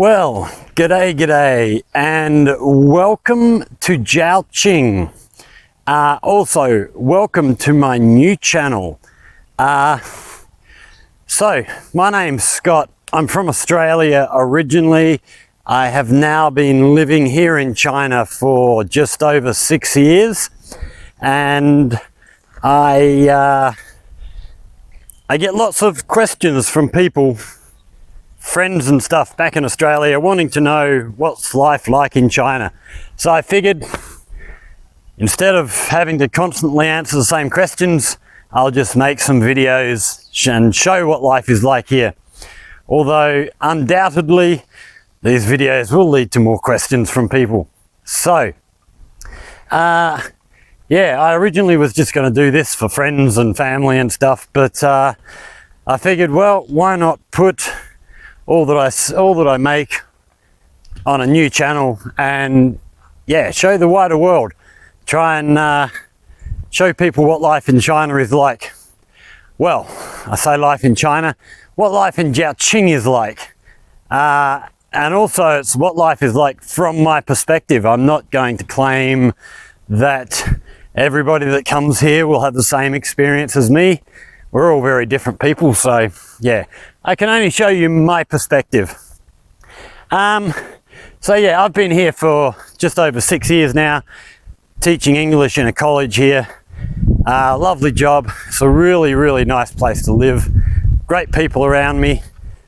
Well, g'day, and welcome to ZhaoQing. Also, welcome to my new channel. So, my name's Scott. I'm from Australia originally. I have now been living here in China for just over 6 years, and I get lots of questions from people, friends and stuff back in Australia, wanting to know what's life like in China. So I figured, instead of having to constantly answer the same questions, I'll just make some videos and show what life is like here. Although undoubtedly these videos will lead to more questions from people. So yeah, I originally was just going to do this for friends and family and stuff, but I figured, well, why not put all that I make on a new channel and, yeah, show the wider world. Try and show people what life in China is like. Well, I say life in China, what life in ZhaoQing is like. And also it's what life is like from my perspective. I'm not going to claim that everybody that comes here will have the same experience as me. We're all very different people, so yeah, I can only show you my perspective. So yeah, I've been here for just over 6 years now, teaching English in a college here. Lovely job. It's a really nice place to live. Great people around me.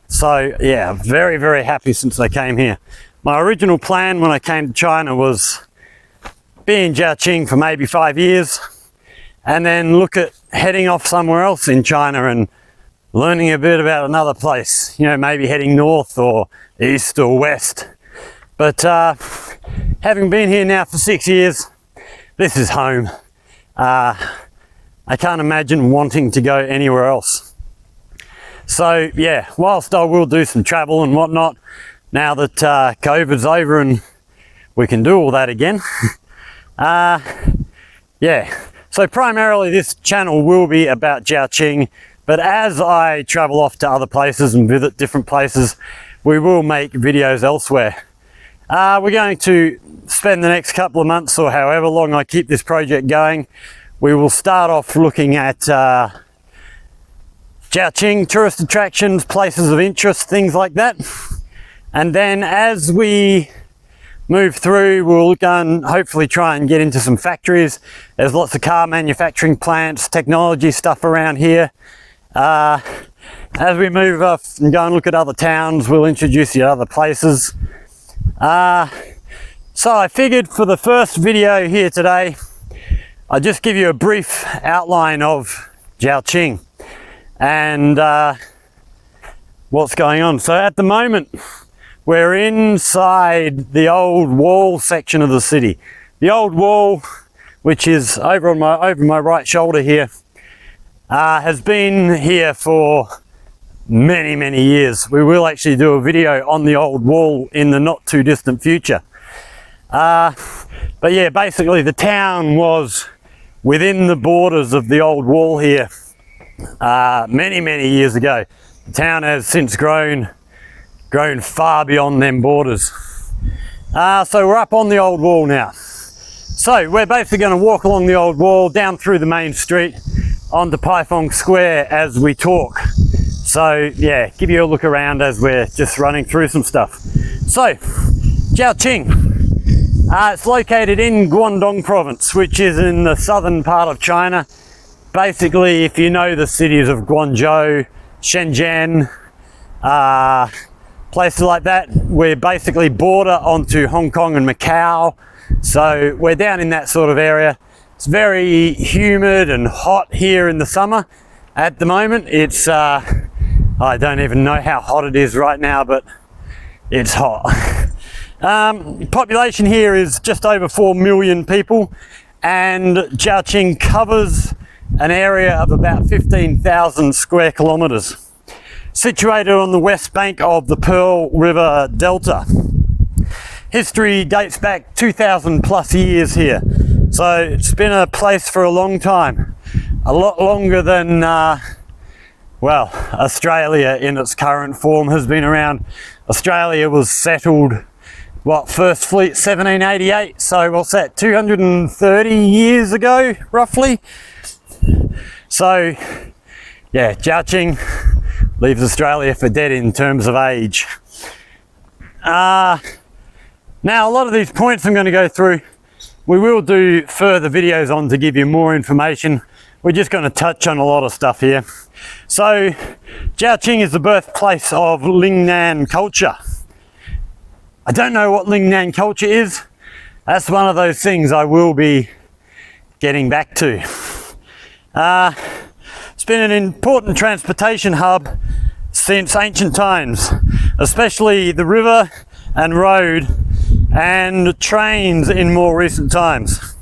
So yeah, very happy since I came here. My original plan when I came to China was be in ZhaoQing for maybe 5 years, and then look at heading off somewhere else in China and learning a bit about another place, you know, maybe heading north or east or west. But having been here now for 6 years, this is home. I can't imagine wanting to go anywhere else. So yeah, whilst I will do some travel and whatnot, now that COVID's over and we can do all that again, yeah. So primarily this channel will be about ZhaoQing, but as I travel off to other places and visit different places, we will make videos elsewhere. We're going to spend the next couple of months, or however long I keep this project going, we will start off looking at ZhaoQing, tourist attractions, places of interest, things like that. And then as we move through, we'll go and hopefully try and get into some factories. There's lots of car manufacturing plants, technology stuff around here. As we move off and go and look at other towns, we'll introduce you to other places. So I figured for the first video here today, I'll just give you a brief outline of ZhaoQing and what's going on. So at the moment, we're inside the old wall section of the city. The old wall, which is over my right shoulder here, has been here for many years. We will actually do a video on the old wall in the not too distant future. But yeah, basically the town was within the borders of the old wall here many years ago. The town has since grown far beyond them borders. So we're up on the old wall now. So we're basically going to walk along the old wall, down through the main street, onto Paifeng Square as we talk. So yeah, give you a look around as we're just running through some stuff. So, ZhaoQing. It's located in Guangdong province, which is in the southern part of China. Basically, if you know the cities of Guangzhou, Shenzhen, places like that, we're basically border onto Hong Kong and Macau. So we're down in that sort of area. It's very humid and hot here in the summer. At the moment, it's, I don't even know how hot it is right now, but it's hot. Population here is just over 4 million people, and ZhaoQing covers an area of about 15,000 square kilometers. Situated on the west bank of the Pearl River Delta. History dates back 2,000 plus years here. So it's been a place for a long time. A lot longer than well, Australia in its current form has been around. Australia was settled, what, First Fleet 1788, so what's that, 230 years ago, roughly? So, yeah, ZhaoQing leaves Australia for dead in terms of age. Now, a lot of these points I'm going to go through, we will do further videos on to give you more information. We're just going to touch on a lot of stuff here. So, ZhaoQing is the birthplace of Lingnan culture. I don't know what Lingnan culture is. That's one of those things I will be getting back to. It's been an important transportation hub since ancient times, especially the river and road and trains in more recent times.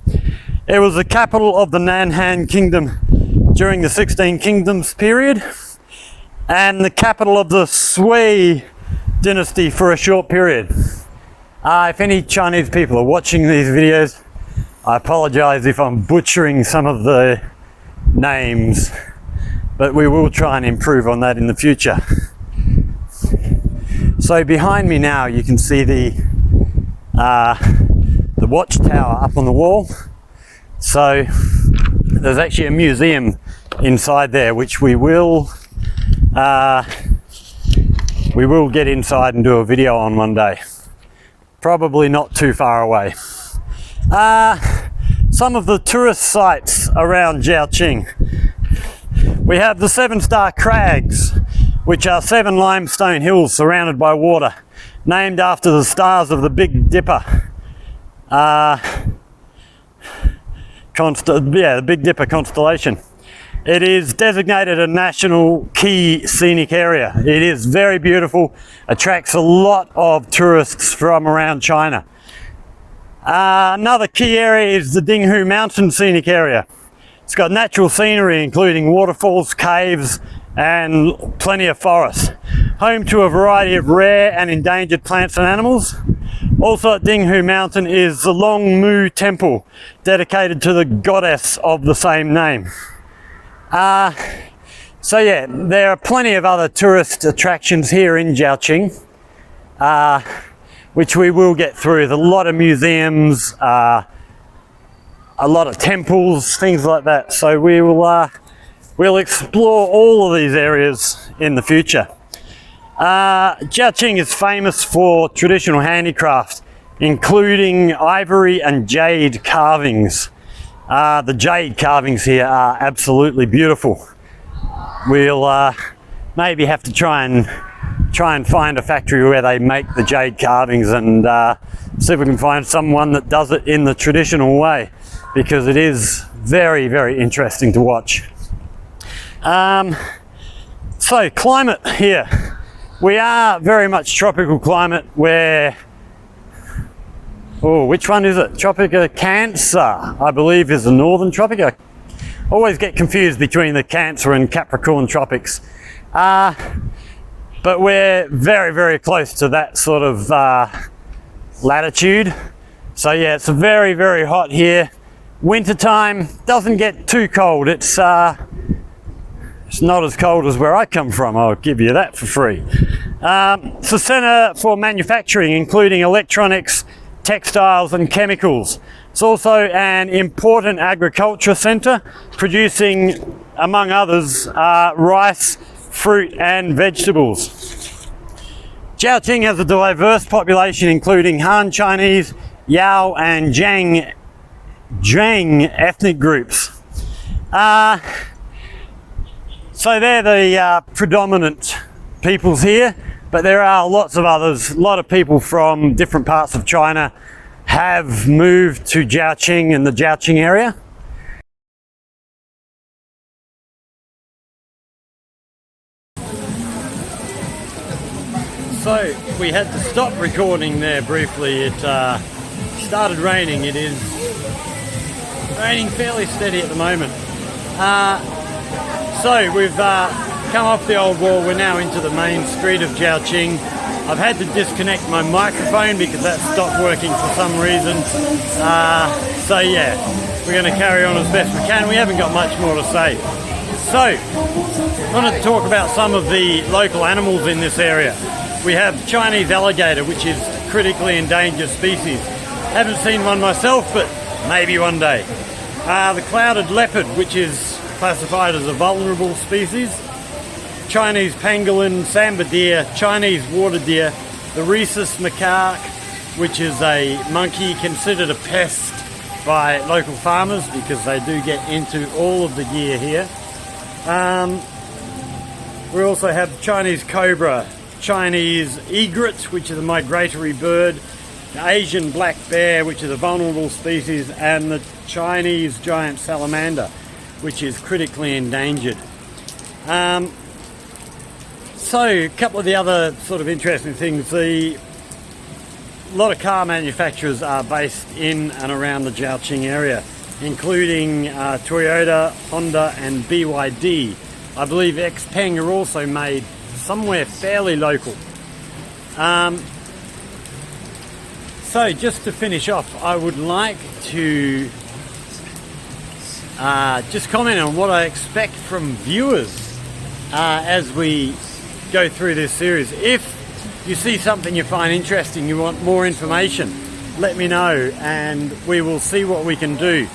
It was the capital of the Nanhan Kingdom during the 16 Kingdoms period and the capital of the Sui dynasty for a short period. If any Chinese people are watching these videos, I apologize if I'm butchering some of the names, but we will try and improve on that in the future. So behind me now you can see the watchtower up on the wall. So there's actually a museum inside there which we will get inside and do a video on one day. Probably not too far away. Some of the tourist sites around ZhaoQing. We have the 7-Star Crags, which are 7 limestone hills surrounded by water, named after the stars of the Big Dipper. The Big Dipper constellation. It is designated a national key scenic area. It is very beautiful, attracts a lot of tourists from around China. Another key area is the Dinghu Mountain Scenic Area. It's got natural scenery including waterfalls, caves and plenty of forest. Home to a variety of rare and endangered plants and animals. Also at Dinghu Mountain is the Long Mu Temple, dedicated to the goddess of the same name. So yeah, there are plenty of other tourist attractions here in ZhaoQing, which we will get through. There's a lot of museums, a lot of temples, things like that. So we will we'll explore all of these areas in the future. ZhaoQing is famous for traditional handicraft, including ivory and jade carvings. The jade carvings here are absolutely beautiful. We'll maybe have to try and find a factory where they make the jade carvings and see if we can find someone that does it in the traditional way, because it is very, very interesting to watch. So climate here. We are very much tropical climate where, oh, which one is it? Tropic of Cancer, I believe, is the northern tropic. I always get confused between the Cancer and Capricorn tropics. But we're very, very close to that sort of latitude. So yeah, it's very, very hot here. Winter time doesn't get too cold. It's not as cold as where I come from, I'll give you that for free. It's a centre for manufacturing, including electronics, textiles and chemicals. It's also an important agriculture centre, producing, among others, rice, fruit and vegetables. ZhaoQing has a diverse population including Han Chinese, Yao and Zhang ethnic groups. So they're the predominant peoples here, but there are lots of others. A lot of people from different parts of China have moved to ZhaoQing and the ZhaoQing area. So we had to stop recording there briefly. It started raining. It is raining fairly steady at the moment. So we've come off the old wall. We're now into the main street of ZhaoQing. I've had to disconnect my microphone because that stopped working for some reason. So yeah, we're going to carry on as best we can. We haven't got much more to say. So, I wanted to talk about some of the local animals in this area. We have Chinese alligator, which is a critically endangered species. Haven't seen one myself, but maybe one day. The clouded leopard, which is classified as a vulnerable species. Chinese pangolin, samba deer, Chinese water deer, the rhesus macaque, which is a monkey considered a pest by local farmers because they do get into all of the gear here. We also have Chinese cobra, Chinese egret, which is a migratory bird, the Asian black bear, which is a vulnerable species, and the Chinese giant salamander, which is critically endangered. So a couple of the other sort of interesting things. A lot of car manufacturers are based in and around the ZhaoQing area, including Toyota, Honda and BYD. I believe XPeng are also made somewhere fairly local. So just to finish off, I would like to just comment on what I expect from viewers as we go through this series. If you see something you find interesting, you want more information, let me know and we will see what we can do.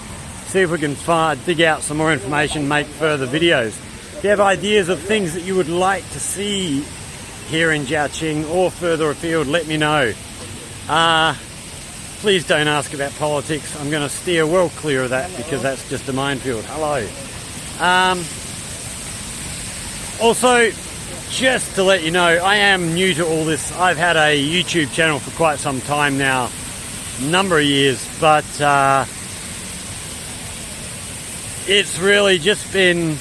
See if we can dig out some more information, make further videos. If you have ideas of things that you would like to see here in ZhaoQing or further afield, let me know. Please don't ask about politics. I'm going to steer well clear of that because that's just a minefield. Hello. Also, just to let you know, I am new to all this. I've had a YouTube channel for quite some time now, a number of years, but it's really just been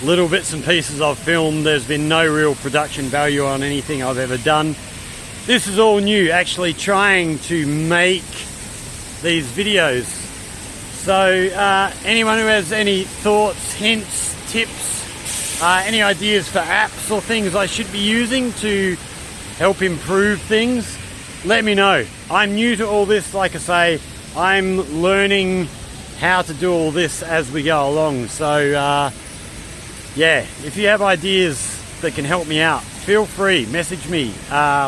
little bits and pieces I've filmed. There's been no real production value on anything I've ever done. This is all new, actually trying to make these videos. So anyone who has any thoughts, hints, tips, any ideas for apps or things I should be using to help improve things, let me know. I'm new to all this, like I say, I'm learning how to do all this as we go along. So yeah, if you have ideas that can help me out, feel free, message me,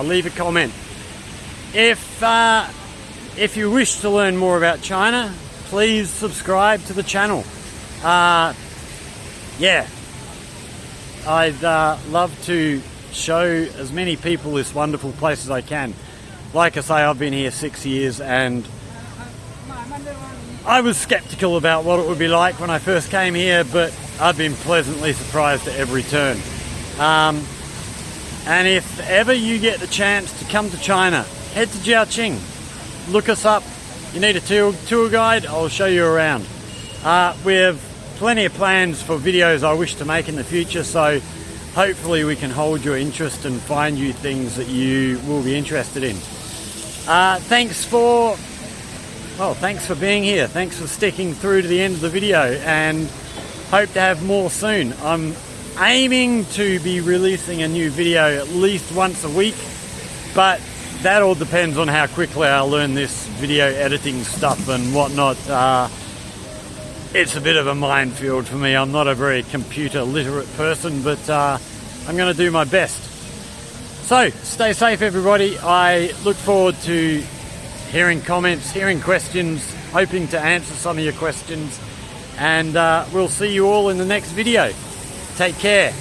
leave a comment. If you wish to learn more about China, please subscribe to the channel. Yeah, I'd love to show as many people this wonderful place as I can. Like I say, I've been here 6 years and I was skeptical about what it would be like when I first came here, but I've been pleasantly surprised at every turn. And if ever you get the chance to come to China, head to ZhaoQing. Look us up. You need a tour guide, I'll show you around. We have plenty of plans for videos I wish to make in the future, so hopefully we can hold your interest and find you things that you will be interested in. Thanks for being here. Thanks for sticking through to the end of the video and hope to have more soon. I'm aiming to be releasing a new video at least once a week, but that all depends on how quickly I learn this video editing stuff and whatnot. It's a bit of a minefield for me. I'm not a very computer literate person, but I'm going to do my best. So stay safe everybody. I look forward to hearing comments, hearing questions, hoping to answer some of your questions, and we'll see you all in the next video. Take care.